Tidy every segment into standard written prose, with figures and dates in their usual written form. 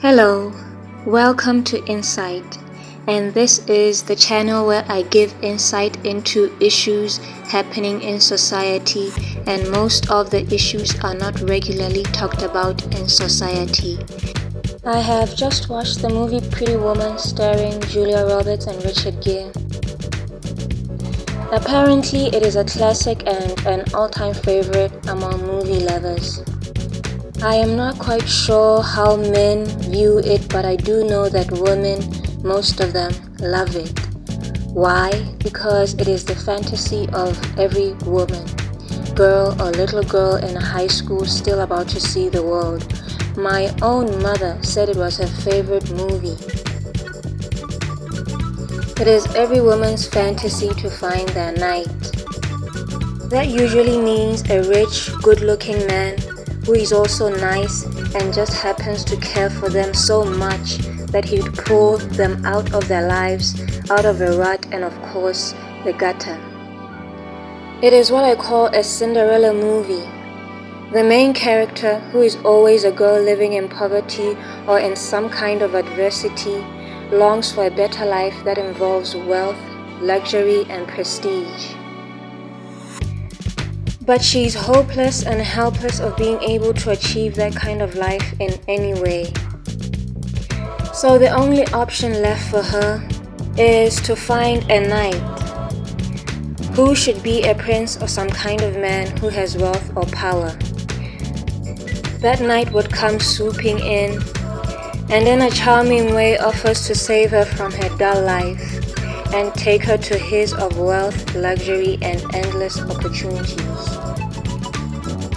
Hello, welcome to Insight, and this is the channel where I give insight into issues happening in society, and most of the issues are not regularly talked about in society. I have just watched the movie Pretty Woman starring Julia Roberts and Richard Gere. Apparently, it is a classic and an all-time favorite among movie lovers. I am not quite sure how men view it, but I do know that women, most of them, love it. Why? Because it is the fantasy of every woman, girl or little girl in high school still about to see the world. My own mother said it was her favorite movie. It is every woman's fantasy to find their knight. That usually means a rich, good-looking man who is also nice and just happens to care for them so much that he'd pull them out of their lives, out of a rut and of course the gutter. It is what I call a Cinderella movie. The main character, who is always a girl living in poverty or in some kind of adversity, longs for a better life that involves wealth, luxury and prestige. But she's hopeless and helpless of being able to achieve that kind of life in any way. So the only option left for her is to find a knight who should be a prince or some kind of man who has wealth or power. That knight would come swooping in and in a charming way offers to save her from her dull life and take her to his of wealth, luxury and endless opportunities.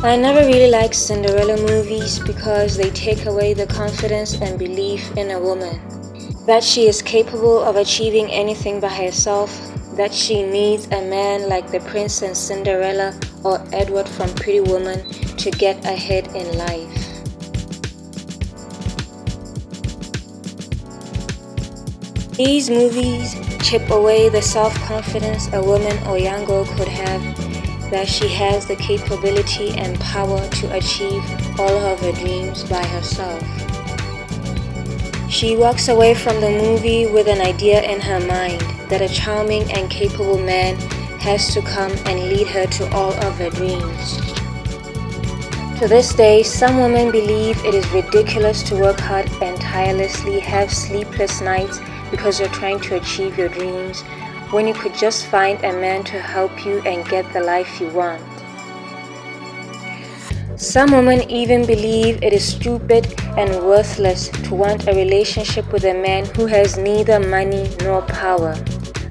I never really liked Cinderella movies because they take away the confidence and belief in a woman. That she is capable of achieving anything by herself, that she needs a man like the Prince in Cinderella or Edward from Pretty Woman to get ahead in life. These movies chip away the self-confidence a woman or young girl could have, that she has the capability and power to achieve all of her dreams by herself. She walks away from the movie with an idea in her mind that a charming and capable man has to come and lead her to all of her dreams. To this day, some women believe it is ridiculous to work hard and tirelessly have sleepless nights because you're trying to achieve your dreams, when you could just find a man to help you and get the life you want. Some women even believe it is stupid and worthless to want a relationship with a man who has neither money nor power.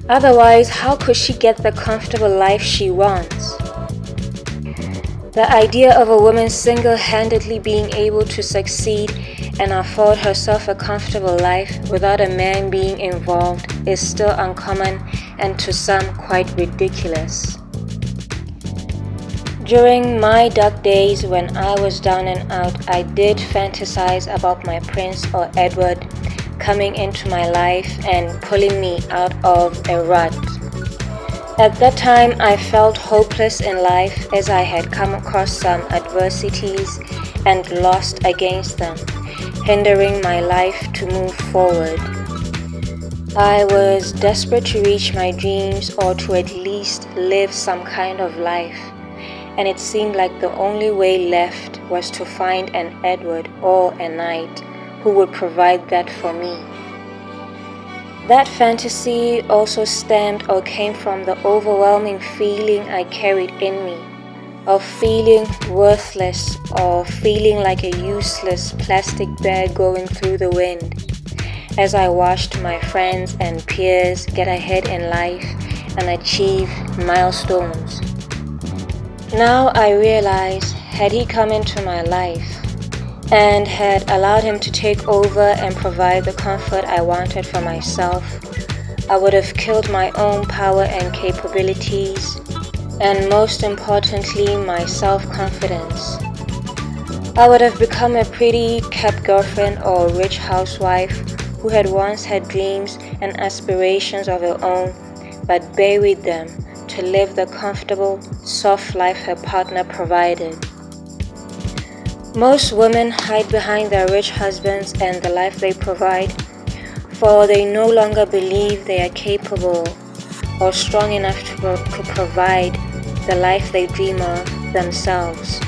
Otherwise, how could she get the comfortable life she wants? The idea of a woman single-handedly being able to succeed and afford herself a comfortable life without a man being involved is still uncommon and to some quite ridiculous. During my dark days when I was down and out, I did fantasize about my Prince or Edward coming into my life and pulling me out of a rut. At that time, I felt hopeless in life as I had come across some adversities and lost against them, hindering my life to move forward. I was desperate to reach my dreams or to at least live some kind of life, and it seemed like the only way left was to find an Edward or a knight who would provide that for me. That fantasy also stemmed or came from the overwhelming feeling I carried in me of feeling worthless or feeling like a useless plastic bag going through the wind as I watched my friends and peers get ahead in life and achieve milestones. Now I realize, had he come into my life and had allowed him to take over and provide the comfort I wanted for myself, I would have killed my own power and capabilities, and most importantly, my self-confidence. I would have become a pretty kept girlfriend or a rich housewife who had once had dreams and aspirations of her own, but buried them to live the comfortable, soft life her partner provided. Most women hide behind their rich husbands and the life they provide, for they no longer believe they are capable or strong enough to provide the life they dream of themselves.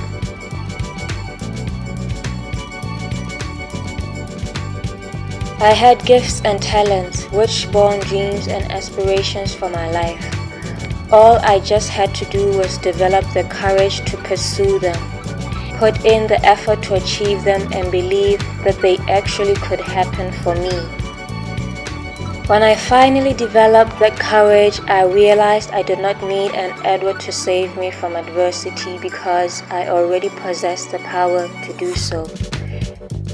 I had gifts and talents which born dreams and aspirations for my life. All I just had to do was develop the courage to pursue them, put in the effort to achieve them, and believe that they actually could happen for me. When I finally developed that courage, I realized I did not need an Edward to save me from adversity because I already possessed the power to do so.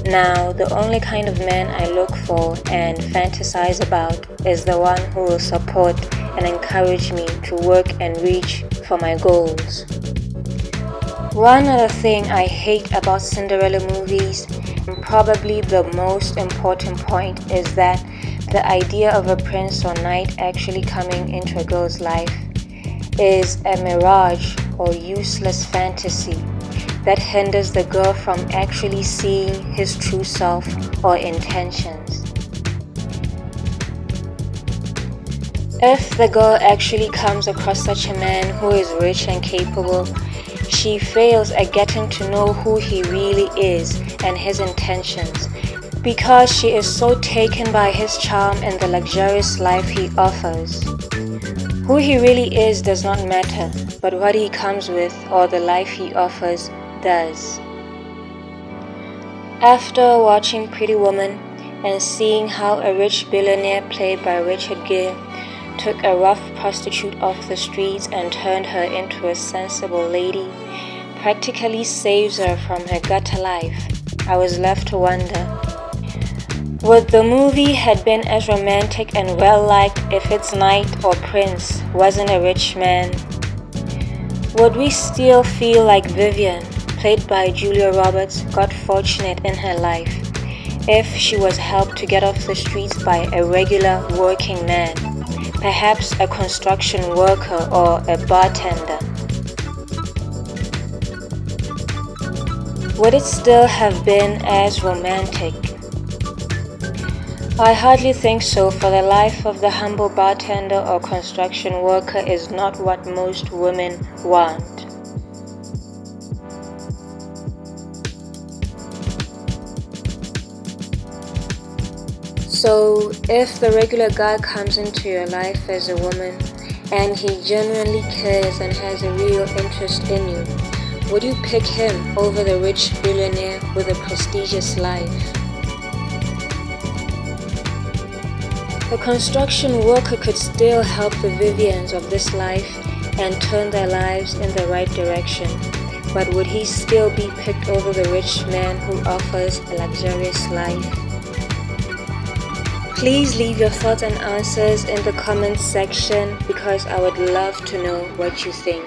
Now, the only kind of man I look for and fantasize about is the one who will support and encourage me to work and reach for my goals. One other thing I hate about Cinderella movies, and probably the most important point, is that the idea of a prince or knight actually coming into a girl's life is a mirage or useless fantasy that hinders the girl from actually seeing his true self or intentions. If the girl actually comes across such a man who is rich and capable, she fails at getting to know who he really is and his intentions, because she is so taken by his charm and the luxurious life he offers. Who he really is does not matter, but what he comes with or the life he offers does. After watching Pretty Woman and seeing how a rich billionaire played by Richard Gere took a rough prostitute off the streets and turned her into a sensible lady, practically saves her from her gutter life, I was left to wonder, would the movie had been as romantic and well-liked if its knight or prince wasn't a rich man? Would we still feel like Vivian, played by Julia Roberts, got fortunate in her life if she was helped to get off the streets by a regular working man, perhaps a construction worker or a bartender? Would it still have been as romantic? I hardly think so, for the life of the humble bartender or construction worker is not what most women want. So, if the regular guy comes into your life as a woman and he genuinely cares and has a real interest in you, would you pick him over the rich billionaire with a prestigious life? The construction worker could still help the Vivians of this life and turn their lives in the right direction, but would he still be picked over the rich man who offers a luxurious life? Please leave your thoughts and answers in the comments section because I would love to know what you think.